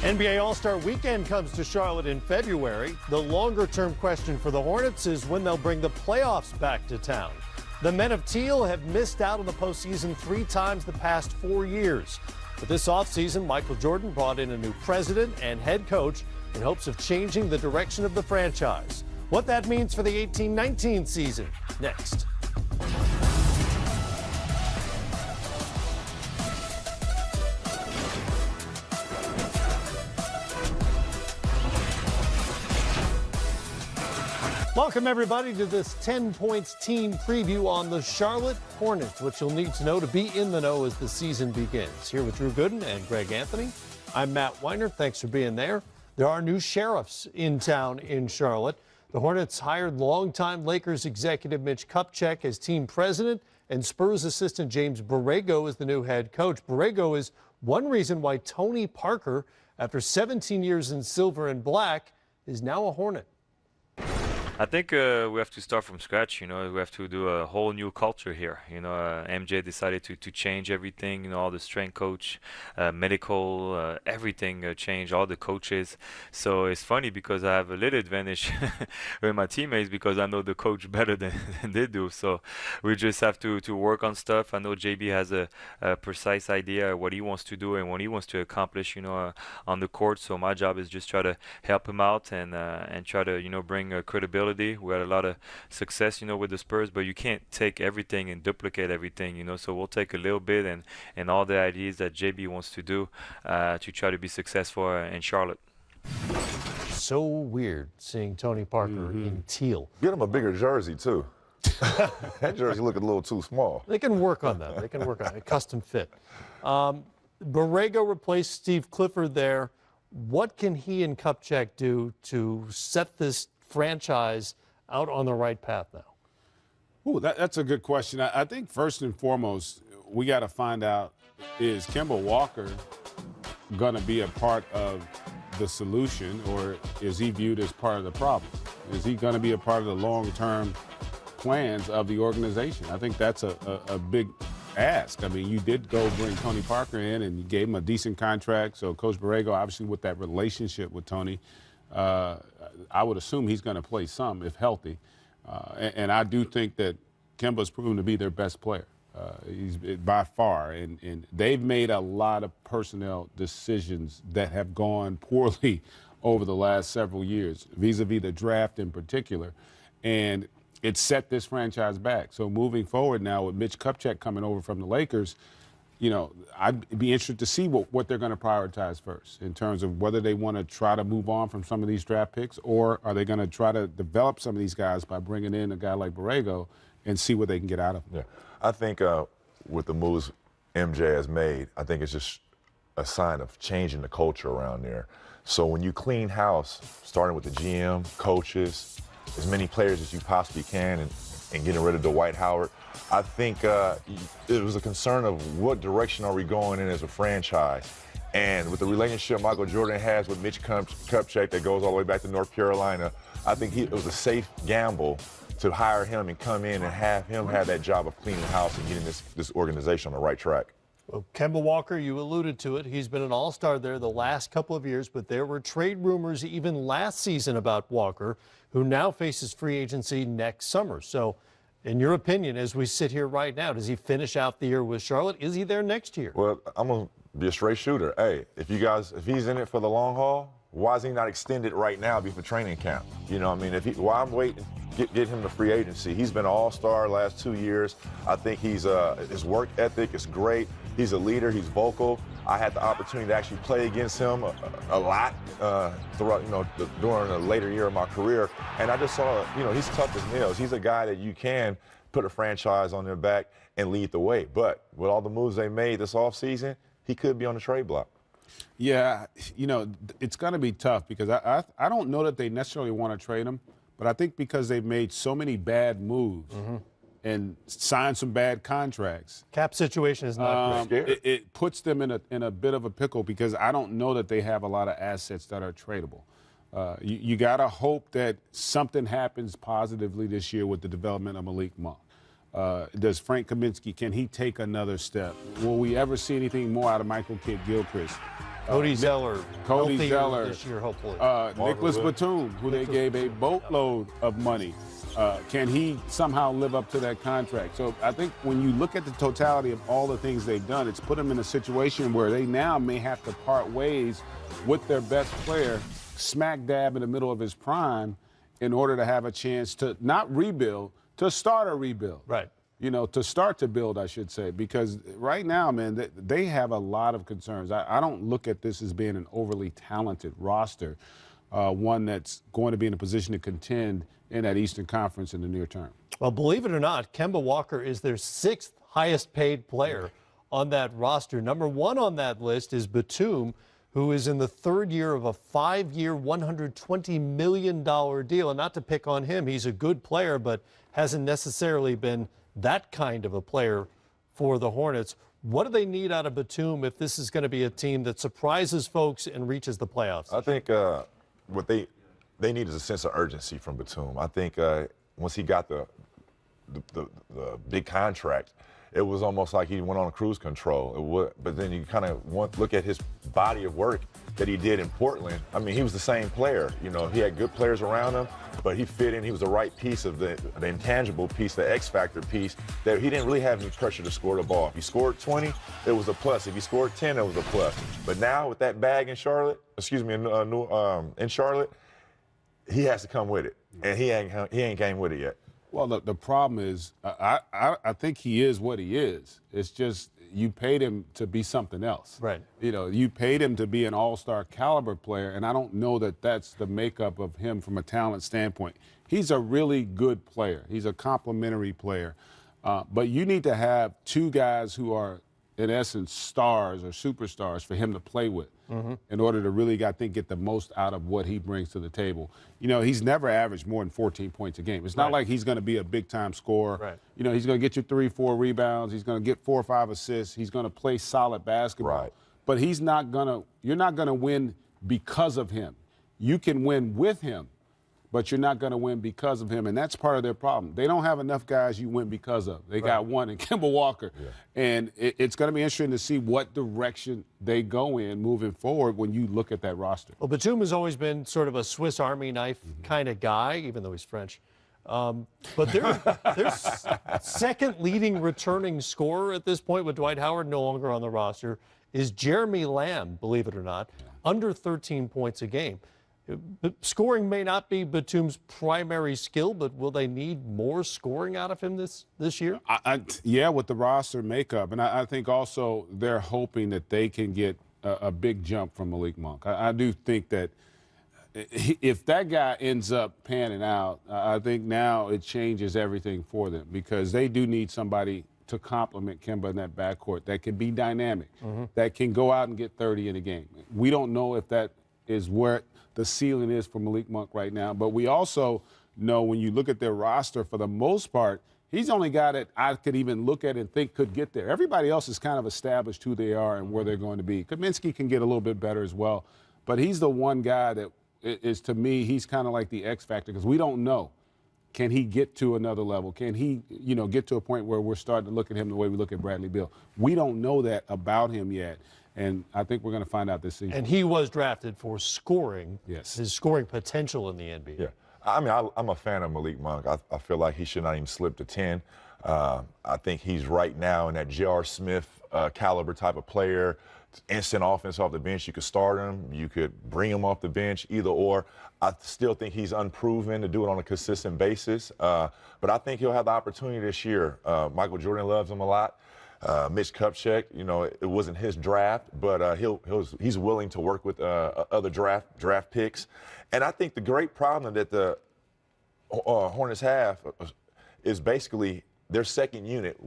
NBA All-Star Weekend comes to Charlotte in February. The longer-term question for the Hornets is when they'll bring the playoffs back to town. The men of teal have missed out on the postseason 3 times the past 4 years. But this offseason, Michael Jordan brought in a new president and head coach in hopes of changing the direction of the franchise. What that means for the 18-19 season, next. Welcome, everybody, to this 10 Points team preview on the Charlotte Hornets, which you'll need to know to be in the know as the season begins. Here with Drew Gooden and Greg Anthony, I'm Matt Weiner. Thanks for being there. There are new sheriffs in town in Charlotte. The Hornets hired longtime Lakers executive Mitch Kupchak as team president, and Spurs assistant James Borrego is the new head coach. Borrego is one reason why Tony Parker, after 17 years in silver and black, is now a Hornet. I think we have to start from scratch. We have to do a whole new culture here. MJ decided to change everything. All the strength coach, medical, everything changed. All the coaches. So it's funny because I have a little advantage with my teammates because I know the coach better than they do. So we just have to work on stuff. I know JB has a precise idea of what he wants to do and what he wants to accomplish. On the court. So my job is just try to help him out and try to bring credibility. We had a lot of success, with the Spurs, but you can't take everything and duplicate everything, So we'll take a little bit and all the ideas that JB wants to do to try to be successful in Charlotte. So weird seeing Tony Parker in teal. Get him a bigger jersey, too. That jersey looking a little too small. They can work on that. They can work on it. Custom fit. Borrego replaced Steve Clifford there. What can he and Kupchak do to set this franchise out on the right path now? Ooh, that's a good question. I think first and foremost, we got to find out, is Kemba Walker going to be a part of the solution, or is he viewed as part of the problem? Is he going to be a part of the long-term plans of the organization? I think that's a big ask. I mean, you did go bring Tony Parker in, and you gave him a decent contract. So Coach Borrego, obviously with that relationship with Tony, I would assume he's going to play some if healthy. And I do think that Kemba's proven to be their best player. He's by far. And they've made a lot of personnel decisions that have gone poorly over the last several years, vis-a-vis the draft in particular. And it set this franchise back. So moving forward now with Mitch Kupchak coming over from the Lakers, I'd be interested to see what they're going to prioritize first in terms of whether they want to try to move on from some of these draft picks, or are they going to try to develop some of these guys by bringing in a guy like Borrego and see what they can get out of him. Yeah, I think with the moves MJ has made, I think it's just a sign of changing the culture around there. So when you clean house, starting with the GM, coaches, as many players as you possibly can, and getting rid of Dwight Howard, I think it was a concern of what direction are we going in as a franchise. And with the relationship Michael Jordan has with Mitch Kupchak that goes all the way back to North Carolina, I think it was a safe gamble to hire him and come in and have him have that job of cleaning house and getting this organization on the right track. Well, Kemba Walker, you alluded to it. He's been an all-star there the last couple of years, but there were trade rumors even last season about Walker, who now faces free agency next summer. So, in your opinion, as we sit here right now, does he finish out the year with Charlotte? Is he there next year? Well, I'm going to be a straight shooter. Hey, if he's in it for the long haul, why is he not extended right now before training camp? Why I'm waiting, get him to free agency. He's been an all-star last 2 years. I think his work ethic is great. He's a leader. He's vocal. I had the opportunity to actually play against him a lot throughout, during the later year of my career. And I just saw, he's tough as nails. He's a guy that you can put a franchise on their back and lead the way. But with all the moves they made this offseason, he could be on the trade block. Yeah, it's going to be tough because I don't know that they necessarily want to trade him, but I think because they've made so many bad moves and signed some bad contracts. Cap situation is not great. It puts them in a bit of a pickle because I don't know that they have a lot of assets that are tradable. You got to hope that something happens positively this year with the development of Malik Monk. Does Frank Kaminsky, can he take another step? Will we ever see anything more out of Michael Kidd-Gilchrist? Cody Zeller. Cody healthier Zeller. this year, hopefully. Nicholas Batum, who they gave a boatload of money. Can he somehow live up to that contract? So I think when you look at the totality of all the things they've done, it's put them in a situation where they now may have to part ways with their best player, smack dab in the middle of his prime, in order to have a chance to not rebuild, to start a rebuild. Right. You know, to start to build, I should say, because right now, man, they have a lot of concerns. I don't look at this as being an overly talented roster, one that's going to be in a position to contend in that Eastern Conference in the near term. Well, believe it or not, Kemba Walker is their 6th highest paid player on that roster. Number 1 on that list is Batum, who is in the 3rd year of a 5-year, $120 million deal. And not to pick on him, he's a good player, but hasn't necessarily been that kind of a player for the Hornets. What do they need out of Batum if this is going to be a team that surprises folks and reaches the playoffs? I think what they need is a sense of urgency from Batum. I think once he got the big contract, it was almost like he went on cruise control. But then you kind of look at his body of work that he did in Portland. I mean, he was the same player. You know, he had good players around him, but he fit in. He was the right piece of the intangible piece, the X factor piece, that he didn't really have any pressure to score the ball. If he scored 20, it was a plus. If he scored 10, it was a plus. But now with that bag in Charlotte, in Charlotte, he has to come with it, and he ain't came with it yet. Well, the problem is, I think he is what he is. It's just you paid him to be something else. Right. You know, you paid him to be an all-star caliber player, and I don't know that that's the makeup of him from a talent standpoint. He's a really good player. He's a complimentary player. But you need to have 2 guys who are, in essence, stars or superstars for him to play with in order to really, I think, get the most out of what he brings to the table. You know, he's never averaged more than 14 points a game. It's not like he's going to be a big-time scorer. Right. You know, he's going to get you 3-4 rebounds. He's going to get 4 or 5 assists. He's going to play solid basketball. Right. But you're not going to win because of him. You can win with him, but you're not going to win because of him, and that's part of their problem. They don't have enough guys you win because of. They got one in Kemba Walker, and it's going to be interesting to see what direction they go in moving forward when you look at that roster. Well, Batum has always been sort of a Swiss Army knife kind of guy, even though he's French. But their second leading returning scorer at this point, with Dwight Howard no longer on the roster, is Jeremy Lamb, believe it or not, under 13 points a game. Scoring may not be Batum's primary skill, but will they need more scoring out of him this year? Yeah, with the roster makeup. And I think also they're hoping that they can get a big jump from Malik Monk. I do think that if that guy ends up panning out, I think now it changes everything for them, because they do need somebody to complement Kemba in that backcourt that can be dynamic, that can go out and get 30 in a game. We don't know if that is where the ceiling is for Malik Monk right now. But we also know when you look at their roster, for the most part, he's the only guy that I could even look at and think could get there. Everybody else is kind of established who they are and where they're going to be. Kaminsky can get a little bit better as well. But he's the one guy that is, to me, he's kind of like the X factor, because we don't know. Can he get to another level? Can he, get to a point where we're starting to look at him the way we look at Bradley Beal? We don't know that about him yet. And I think we're going to find out this season. And he was drafted for scoring. Yes. His scoring potential in the NBA. Yeah. I mean, I'm a fan of Malik Monk. I feel like he should not even slip to 10. I think he's right now in that J.R. Smith caliber type of player. Instant offense off the bench. You could start him. You could bring him off the bench, either or. I still think he's unproven to do it on a consistent basis. But I think he'll have the opportunity this year. Michael Jordan loves him a lot. Mitch Kupchak, it wasn't his draft, but he's willing to work with other draft picks. And I think the great problem that the Hornets have is basically their second unit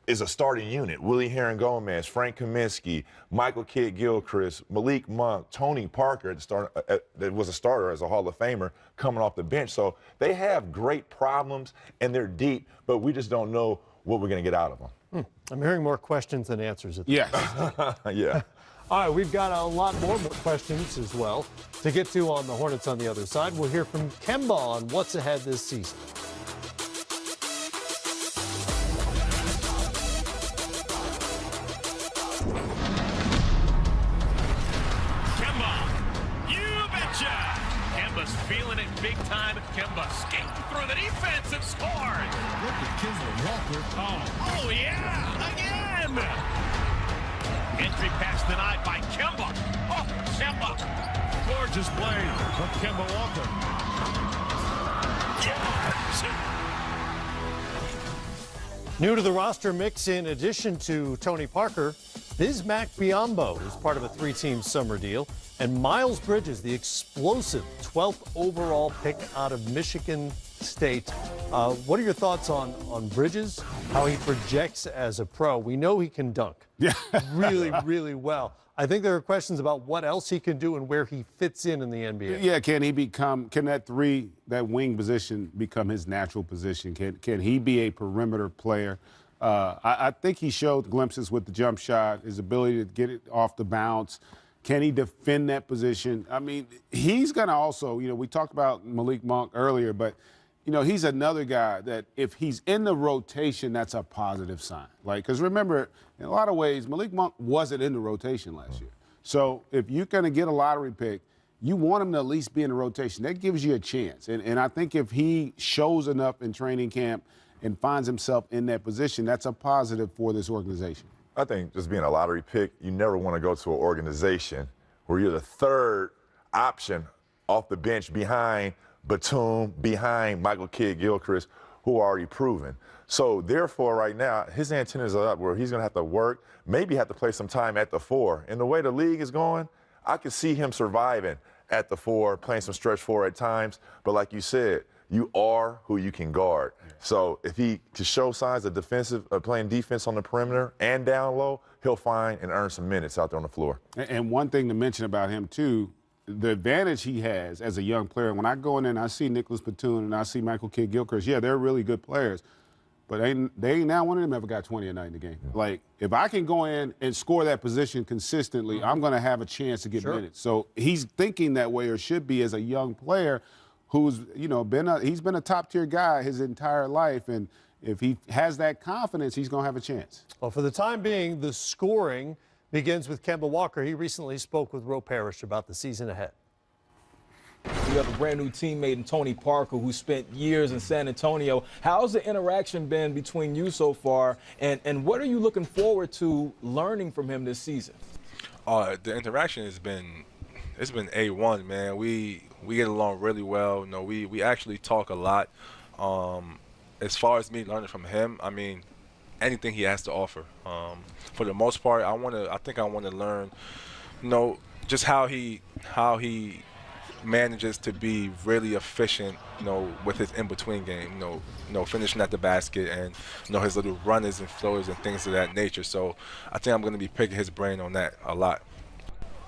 is a starting unit. Willie Herron-Gomez, Frank Kaminsky, Michael Kidd-Gilchrist, Malik Monk, Tony Parker, that was a starter as a Hall of Famer, coming off the bench. So they have great problems, and they're deep, but we just don't know what we're going to get out of them. I'm hearing more questions than answers at this Yes. Yeah. All right, we've got a lot more questions as well to get to on the Hornets on the other side. We'll hear from Kemba on what's ahead this season. big-time Kemba skating through the defense and scored. Look at Kemba Walker. Oh, yeah, again. Entry pass denied by Kemba. Oh, Kemba. Gorgeous play from Kemba Walker. Yes! New to the roster mix, in addition to Tony Parker, Bismack Biyombo is part of a three-team summer deal, and Miles Bridges, the explosive 12th overall pick out of Michigan State. What are your thoughts on Bridges, how he projects as a pro? We know he can dunk really, really well. I think there are questions about what else he can do and where he fits in the NBA. Yeah, can that wing position become his natural position? Can he be a perimeter player? I think he showed glimpses with the jump shot, his ability to get it off the bounce. Can he defend that position? I mean, he's going to also, we talked about Malik Monk earlier, but, he's another guy that if he's in the rotation, that's a positive sign. Because remember, in a lot of ways, Malik Monk wasn't in the rotation last year. So if you're going to get a lottery pick, you want him to at least be in the rotation. That gives you a chance. And I think if he shows enough in training camp and finds himself in that position, that's a positive for this organization. I think just being a lottery pick, you never want to go to an organization where you're the third option off the bench behind Batum, behind Michael Kidd-Gilchrist, who are already proven. So therefore, right now, his antennas are up where he's going to have to work, maybe have to play some time at the four. And the way the league is going, I could see him surviving at the four, playing some stretch four at times. But like you said, you are who you can guard. So if he can show signs of playing defense on the perimeter and down low, he'll find and earn some minutes out there on the floor. And one thing to mention about him, too, the advantage he has as a young player, when I go in there and I see Nicholas Batum and I see Michael Kidd-Gilchrist, yeah, they're really good players. But they ain't now one of them ever got 20 a night in the game. Like, if I can go in and score that position consistently, I'm going to have a chance to get minutes. So he's thinking that way, or should be, as a young player who's, he's been a top-tier guy his entire life. And if he has that confidence, he's going to have a chance. Well, for the time being, the scoring begins with Kemba Walker. He recently spoke with Ro Parrish about the season ahead. You have a brand new teammate in Tony Parker, who spent years in San Antonio. How's the interaction been between you so far, and what are you looking forward to learning from him this season? The interaction has been A1, man. We get along really well. We actually talk a lot. As far as me learning from him, I mean, anything he has to offer. For the most part, I think I want to learn, just how he manages to be really efficient, with his in-between game, finishing at the basket and, his little runners and floaters and things of that nature. So I think I'm going to be picking his brain on that a lot.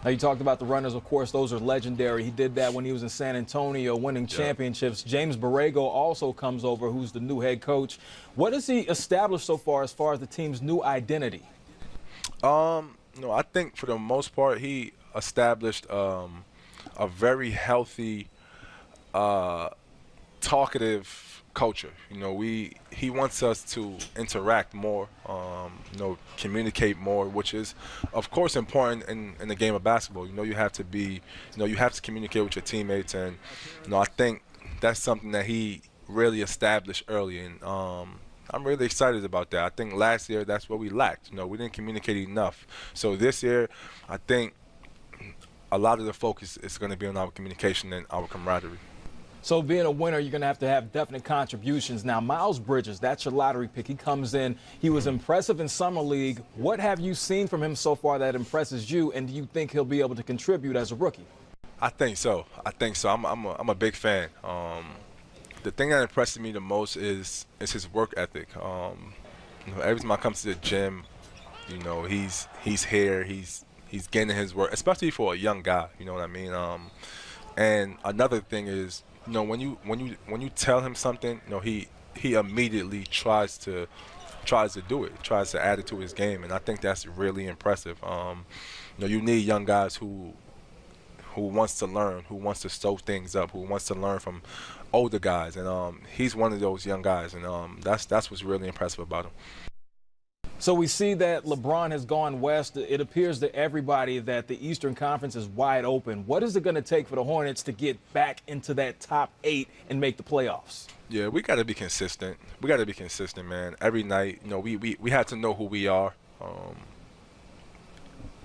Now, you talked about the runners. Of course, those are legendary. He did that when he was in San Antonio, winning championships. James Borrego also comes over, who's the new head coach. What has he established so far as the team's new identity? I think for the most part, he established a very healthy, talkative culture. He wants us to interact more, communicate more, which is, of course, important in the game of basketball. You have to be, you have to communicate with your teammates, and I think that's something that he really established early, and I'm really excited about that. I think last year that's what we lacked. We didn't communicate enough. So this year, I think a lot of the focus is going to be on our communication and our camaraderie. So being a winner, you're going to have definite contributions. Now, Miles Bridges, that's your lottery pick. He comes in. He was impressive in Summer League. What have you seen from him so far that impresses you, and do you think he'll be able to contribute as a rookie? I think so. I'm a big fan. The thing that impresses me the most is his work ethic. Every time I come to the gym, he's here. He's getting his work, especially for a young guy. You know what I mean? And another thing is, when you tell him something, he immediately tries to do it, tries to add it to his game, and I think that's really impressive. You need young guys who wants to learn, who wants to soak things up, who wants to learn from older guys, and he's one of those young guys, and that's what's really impressive about him. So we see that LeBron has gone west. It appears to everybody that the Eastern Conference is wide open. What is it going to take for the Hornets to get back into that top 8 and make the playoffs? Yeah, we got to be consistent. We got to be consistent, man. Every night, you know, we have to know who we are.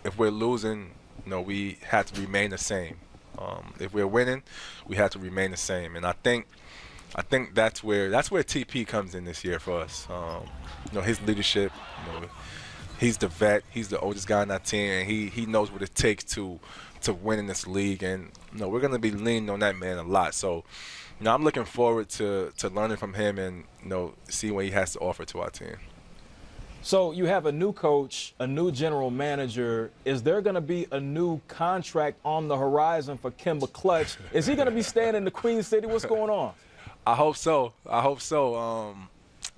If we're losing, you know, we have to remain the same. If we're winning, we have to remain the same. And I think that's where TP comes in this year for us. You know, his leadership. You know, he's the vet. He's the oldest guy on that team, and he knows what it takes to win in this league. And you know, we're gonna be leaning on that man a lot. So, you know, I'm looking forward to learning from him and, you know, see what he has to offer to our team. So you have a new coach, a new general manager. Is there going to be a new contract on the horizon for Kemba Clutch? Is he going to be staying in the Queen City? What's going on? I hope so.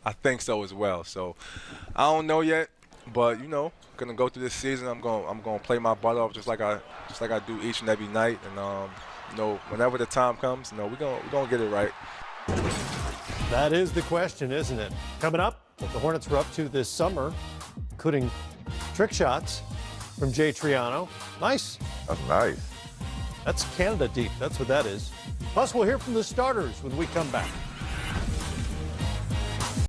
I think so as well. So I don't know yet, but you know, gonna go through this season. I'm gonna play my butt off just like I do each and every night. And you know, whenever the time comes, you know, we're gonna get it right. That is the question, isn't it? Coming up, what the Hornets were up to this summer, including trick shots from Jay Triano. Nice. That's nice. That's Canada deep. That's what that is. Plus, we'll hear from the starters when we come back.